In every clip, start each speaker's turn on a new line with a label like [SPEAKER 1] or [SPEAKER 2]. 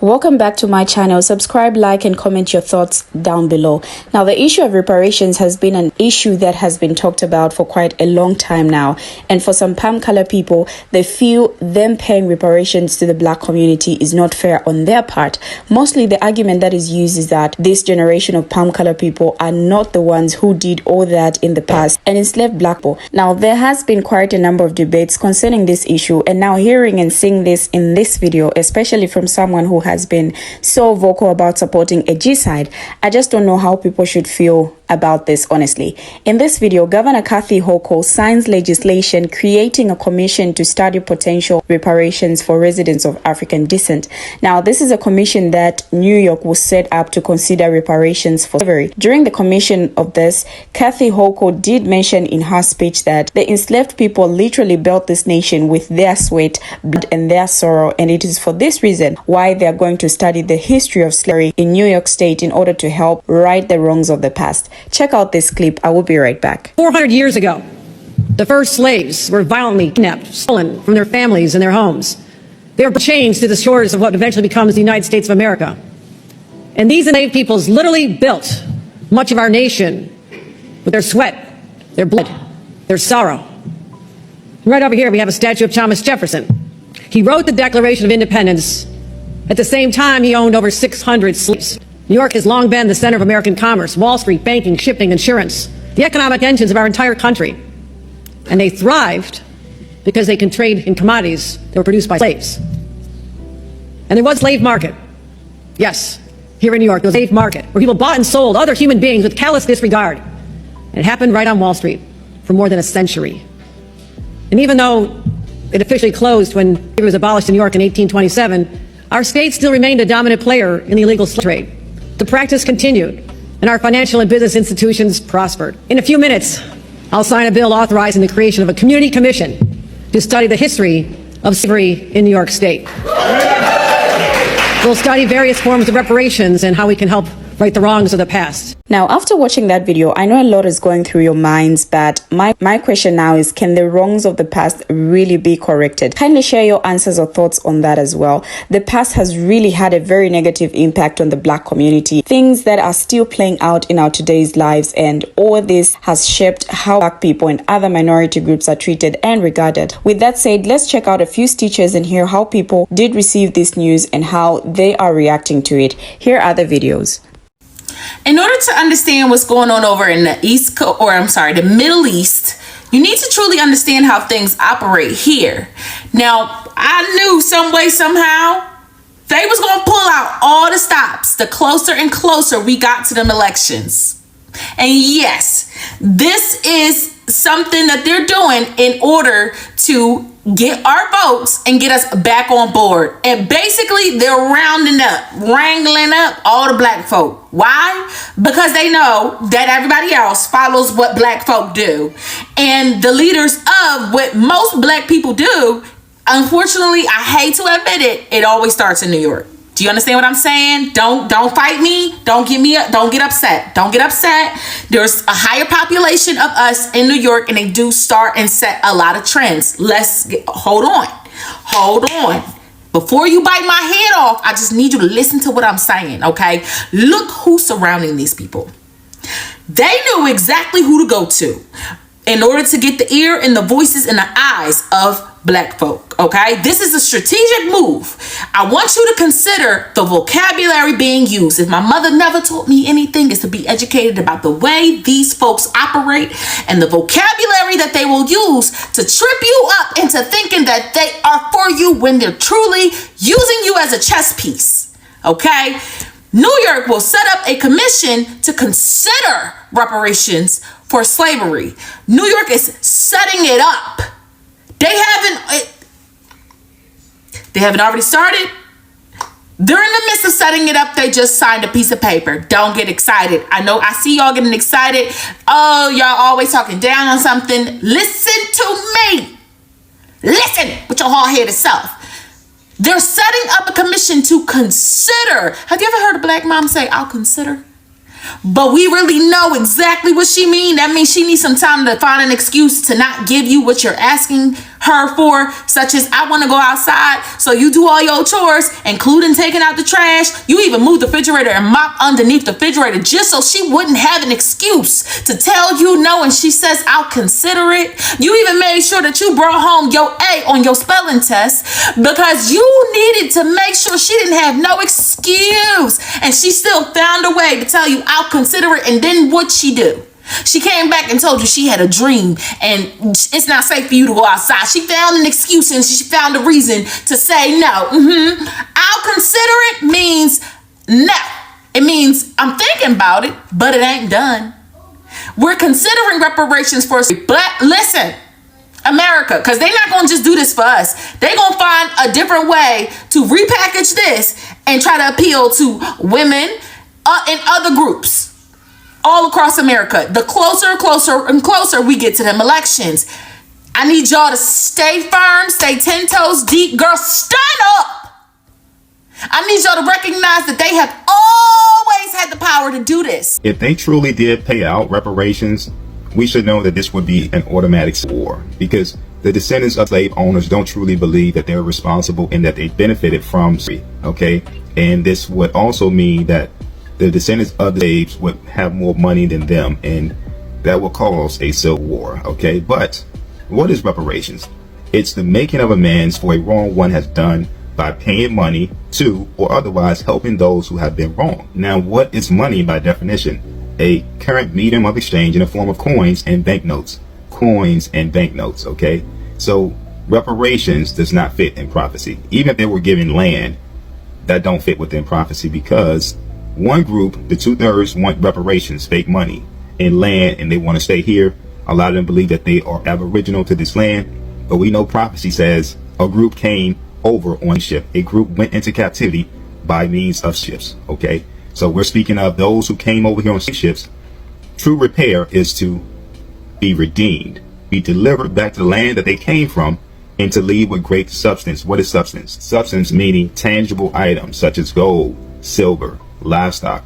[SPEAKER 1] Welcome back to my channel. Subscribe, like, and comment your thoughts down below. Now, the issue of reparations has been an issue that has been talked about for quite a long time now. And for some palm color people, they feel them paying reparations to the black community is not fair on their part. Mostly the argument that is used is that this generation of palm color people are not the ones who did all that in the past and enslaved black people. Now, there has been quite a number of debates concerning this issue, and now hearing and seeing this in this video, especially from someone who has been so vocal about supporting a G-side, I just don't know how people should feel about this, honestly. In this video, Governor Kathy Hochul signs legislation creating a commission to study potential reparations for residents of African descent. Now, this is a commission that New York will set up to consider reparations for slavery. During the commission of this, Kathy Hochul did mention in her speech that the enslaved people literally built this nation with their sweat, blood, and their sorrow, and it is for this reason why they are going to study the history of slavery in New York State in order to help right the wrongs of the past. Check out this clip. I will be right back.
[SPEAKER 2] 400 years ago, the first slaves were violently kidnapped, stolen from their families and their homes. They were chained to the shores of what eventually becomes the United States of America. And these enslaved peoples literally built much of our nation with their sweat, their blood, their sorrow. Right over here, we have a statue of Thomas Jefferson. He wrote the Declaration of Independence. At the same time, he owned over 600 slaves. New York has long been the center of American commerce, Wall Street, banking, shipping, insurance, the economic engines of our entire country. And they thrived because they can trade in commodities that were produced by slaves. And there was a slave market. Yes, here in New York, there was a slave market where people bought and sold other human beings with callous disregard. And it happened right on Wall Street for more than a century. And even though it officially closed when it was abolished in New York in 1827, our state still remained a dominant player in the illegal slave trade. The practice continued, and our financial and business institutions prospered. In a few minutes, I'll sign a bill authorizing the creation of a community commission to study the history of slavery in New York State. We'll study various forms of reparations and how we can help right the wrongs of the past.
[SPEAKER 1] Now, after watching that video, I know a lot is going through your minds, but my question now is, can the wrongs of the past really be corrected? Kindly share your answers or thoughts on that as well. The past has really had a very negative impact on the black community, things that are still playing out in our today's lives, and all this has shaped how black people and other minority groups are treated and regarded. With that said, let's check out a few stitches and hear how people did receive this news and how they are reacting to it. Here are the videos.
[SPEAKER 3] In order to understand what's going on over in the the Middle East, you need to truly understand how things operate here. Now, I knew some way, somehow, they was going to pull out all the stops the closer and closer we got to them elections. And yes, this is something that they're doing in order to get our votes and get us back on board. And basically, they're wrangling up all the black folk. Why? Because they know that everybody else follows what black folk do. And the leaders of what most black people do, unfortunately, I hate to admit it, it always starts in New York. Do you understand what I'm saying? Don't fight me. Don't get upset. Don't get upset. There's a higher population of us in New York, and they do start and set a lot of trends. Hold on. Before you bite my head off, I just need you to listen to what I'm saying, okay? Look who's surrounding these people. They knew exactly who to go to in order to get the ear and the voices and the eyes of black folk, okay? This is a strategic move. I want you to consider the vocabulary being used. If my mother never taught me anything, is to be educated about the way these folks operate and the vocabulary that they will use to trip you up into thinking that they are for you when they're truly using you as a chess piece, okay? New York will set up a commission to consider reparations for slavery. New York is setting it up. They haven't already started. They're in the midst of setting it up. They just signed a piece of paper. Don't get excited. I know I see y'all getting excited. Oh, y'all always talking down on something. Listen to me. Listen with your hard-headed self. They're setting up a commission to consider. Have you ever heard a black mom say, I'll consider? But we really know exactly what she means. That means she needs some time to find an excuse to not give you what you're asking her for, such as I want to go outside, so you do all your chores, including taking out the trash. You even moved the refrigerator and mop underneath the refrigerator just so she wouldn't have an excuse to tell you no, and she says, I'll consider it. You even made sure that you brought home your A on your spelling test because you needed to make sure she didn't have no excuse, and she still found a way to tell you, I'll consider it. And then what'd she do? She came back and told you she had a dream and it's not safe for you to go outside. She found an excuse and she found a reason to say no. I'll consider it means no. It means I'm thinking about it, but it ain't done. We're considering reparations for us. But listen, America, because they're not going to just do this for us. They're going to find a different way to repackage this and try to appeal to women and other groups all across America. The closer we get to them elections, I need y'all to stay firm, stay 10 toes deep. Girl, stand up. I need y'all to recognize that they have always had the power to do this.
[SPEAKER 4] If they truly did pay out reparations, we should know that this would be an automatic war, because the descendants of slave owners don't truly believe that they're responsible and that they benefited from slavery, okay? And this would also mean that the descendants of the slaves would have more money than them, and that will cause a civil war, okay? But what is reparations? It's the making of amends for a wrong one has done by paying money to or otherwise helping those who have been wronged. Now, what is money by definition? A current medium of exchange in the form of coins and banknotes. Coins and banknotes, okay? So reparations does not fit in prophecy. Even if they were given land, that don't fit within prophecy, because one group, the 2/3, want reparations, fake money, and land, and they want to stay here. A lot of them believe that they are aboriginal to this land, but we know prophecy says a group came over on a ship. A group went into captivity by means of ships, okay? So we're speaking of those who came over here on ships. True repair is to be redeemed, be delivered back to the land that they came from, and to leave with great substance. What is substance? Substance meaning tangible items such as gold, silver, livestock,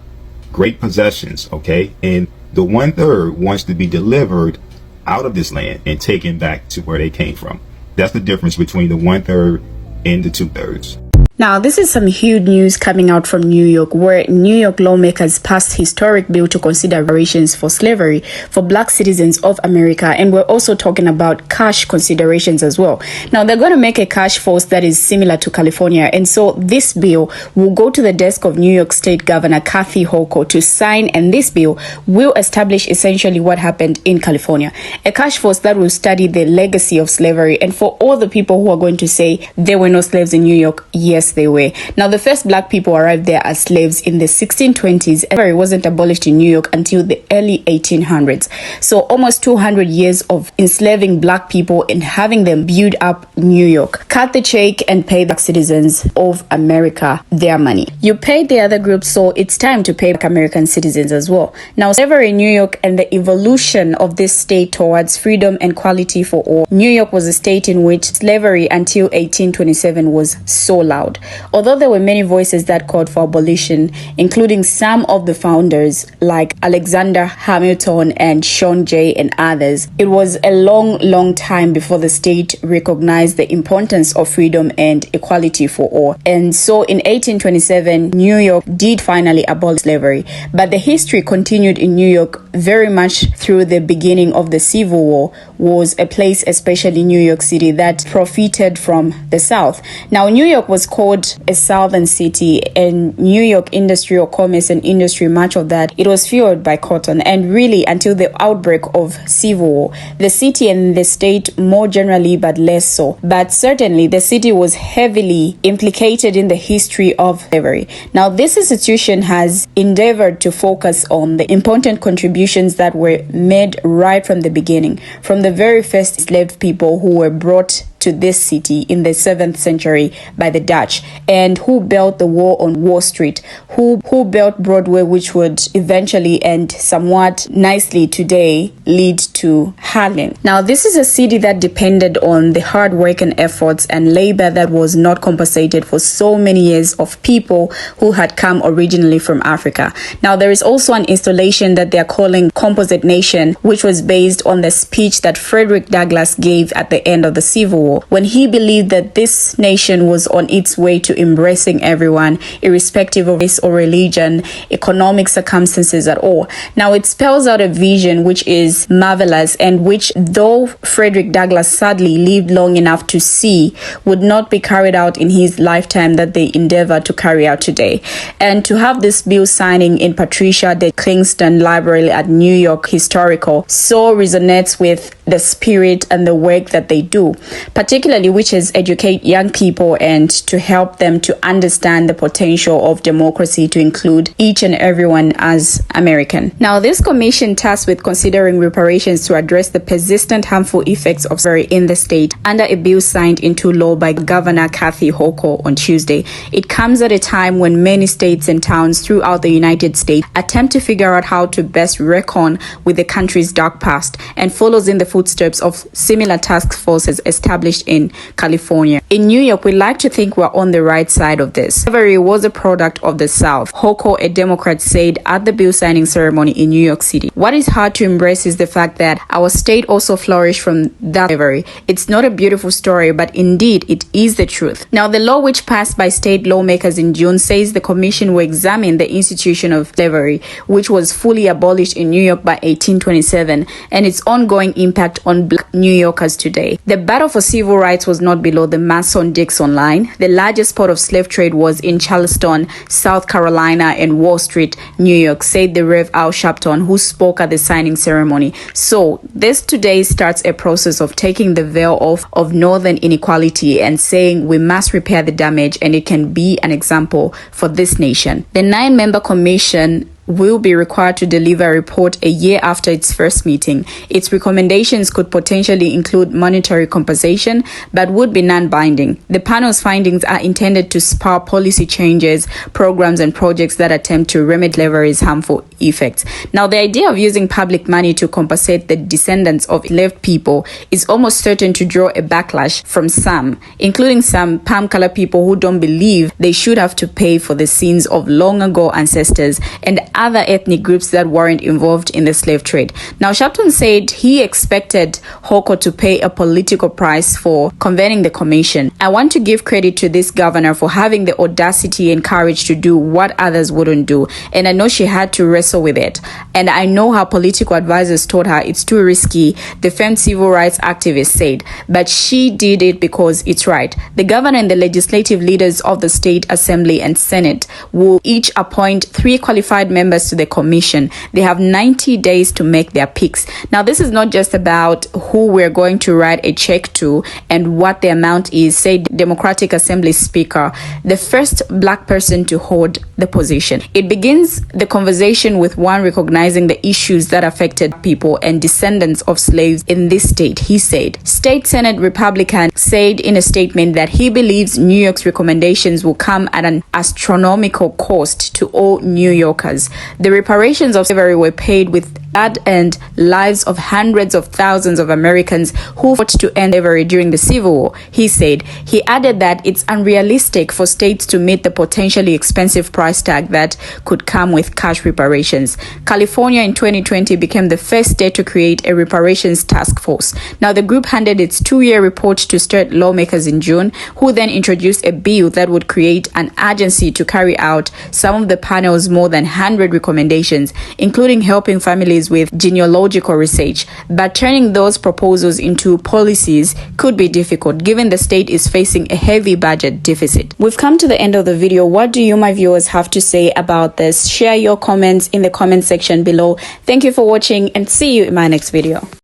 [SPEAKER 4] great possessions, okay? And the 1/3 wants to be delivered out of this land and taken back to where they came from. That's the difference between the 1/3 and the 2/3.
[SPEAKER 1] Now, this is some huge news coming out from New York, where New York lawmakers passed historic bill to consider reparations for slavery for black citizens of America. And we're also talking about cash considerations as well. Now, they're going to make a cash force that is similar to California. And so this bill will go to the desk of New York State Governor Kathy Hochul to sign. And this bill will establish essentially what happened in California. A cash force that will study the legacy of slavery. And for all the people who are going to say there were no slaves in New York, yes, they were. Now, the first black people arrived there as slaves in the 1620s, and it wasn't abolished in New York until the early 1800s. So almost 200 years of enslaving black people and having them build up New York. Cut the check and pay black citizens of America their money. You paid the other groups, so it's time to pay black American citizens as well. Now, slavery in New York and the evolution of this state towards freedom and equality for all. New York was a state in which slavery until 1827 was so loud. Although there were many voices that called for abolition, including some of the founders like Alexander Hamilton and John Jay and others, it was a long time before the state recognized the importance of freedom and equality for all. And so in 1827, New York did finally abolish slavery. But the history continued in New York very much through the beginning of the Civil War. Was a place, especially New York City, that profited from the South. Now, New York was called a southern city, and New York industry or commerce and industry, much of that, it was fueled by cotton. And really, until the outbreak of Civil War, the city and the state more generally, but less so. But certainly, the city was heavily implicated in the history of slavery. Now, this institution has endeavored to focus on the important contributions that were made right from the beginning, from the very first enslaved people who were brought to this city in the 7th century by the Dutch, and who built the wall on Wall Street, who built Broadway, which would eventually and somewhat nicely today lead to Harlem. Now, this is a city that depended on the hard work and efforts and labor that was not compensated for so many years of people who had come originally from Africa. Now, there is also an installation that they're calling Composite Nation, which was based on the speech that Frederick Douglass gave at the end of the Civil War. War, when he believed that this nation was on its way to embracing everyone, irrespective of race or religion, economic circumstances at all. Now, it spells out a vision which is marvelous, and which, though Frederick Douglass sadly lived long enough to see, would not be carried out in his lifetime that they endeavor to carry out today. And to have this bill signing in Patricia de Kingston Library at New York Historical so resonates with the spirit and the work that they do, particularly which is educate young people and to help them to understand the potential of democracy to include each and everyone as American. Now, this commission tasked with considering reparations to address the persistent harmful effects of slavery in the state under a bill signed into law by Governor Kathy Hochul on Tuesday. It comes at a time when many states and towns throughout the United States attempt to figure out how to best reckon with the country's dark past, and follows in the footsteps of similar task forces established in California. In New York, we like to think we're on the right side of this. Slavery was a product of the South, Hochul, a Democrat, said at the bill signing ceremony in New York City. What is hard to embrace is the fact that our state also flourished from that slavery. It's not a beautiful story, but indeed it is the truth. Now, the law, which passed by state lawmakers in June, says the commission will examine the institution of slavery, which was fully abolished in New York by 1827, and its ongoing impact on Black New Yorkers today. The battle for civil rights was not below the Mason-Dixon line. The largest port of slave trade was in Charleston, South Carolina, and Wall Street, New York, said the Rev. Al Sharpton, who spoke at the signing ceremony. So this today starts a process of taking the veil off of northern inequality and saying we must repair the damage, and it can be an example for this nation. The 9-member commission will be required to deliver a report a year after its first meeting. Its recommendations could potentially include monetary compensation, but would be non-binding. The panel's findings are intended to spur policy changes, programs, and projects that attempt to remedy slavery's harmful effects. Now, the idea of using public money to compensate the descendants of enslaved people is almost certain to draw a backlash from some, including some palm-colored people who don't believe they should have to pay for the sins of long-ago ancestors and other ethnic groups that weren't involved in the slave trade. Now, Sharpton said he expected Hochul to pay a political price for convening the commission. I want to give credit to this governor for having the audacity and courage to do what others wouldn't do, and I know she had to wrestle with it. And I know her political advisors told her it's too risky, the famed civil rights activist said, but she did it because it's right. The governor and the legislative leaders of the state assembly and senate will each appoint 3 qualified members to the commission. They have 90 days to make their picks. Now, this is not just about who we're going to write a check to and what the amount is, said Democratic Assembly Speaker, the first Black person to hold the position. It begins the conversation with one recognizing the issues that affected people and descendants of slaves in this state, he said. State Senate Republican said in a statement that he believes New York's recommendations will come at an astronomical cost to all New Yorkers. The reparations of slavery were paid with blood and lives of hundreds of thousands of Americans who fought to end slavery during the Civil War, he said. He added that it's unrealistic for states to meet the potentially expensive price tag that could come with cash reparations. California in 2020 became the first state to create a reparations task force. Now, the group handed its 2-year report to state lawmakers in June, who then introduced a bill that would create an agency to carry out some of the panel's more than 100 recommendations, including helping families with genealogical research. But turning those proposals into policies could be difficult, given the state is facing a heavy budget deficit. We've come to the end of the video. What do you, my viewers, have to say about this? Share your comments in the comment section below. Thank you for watching, and see you in my next video.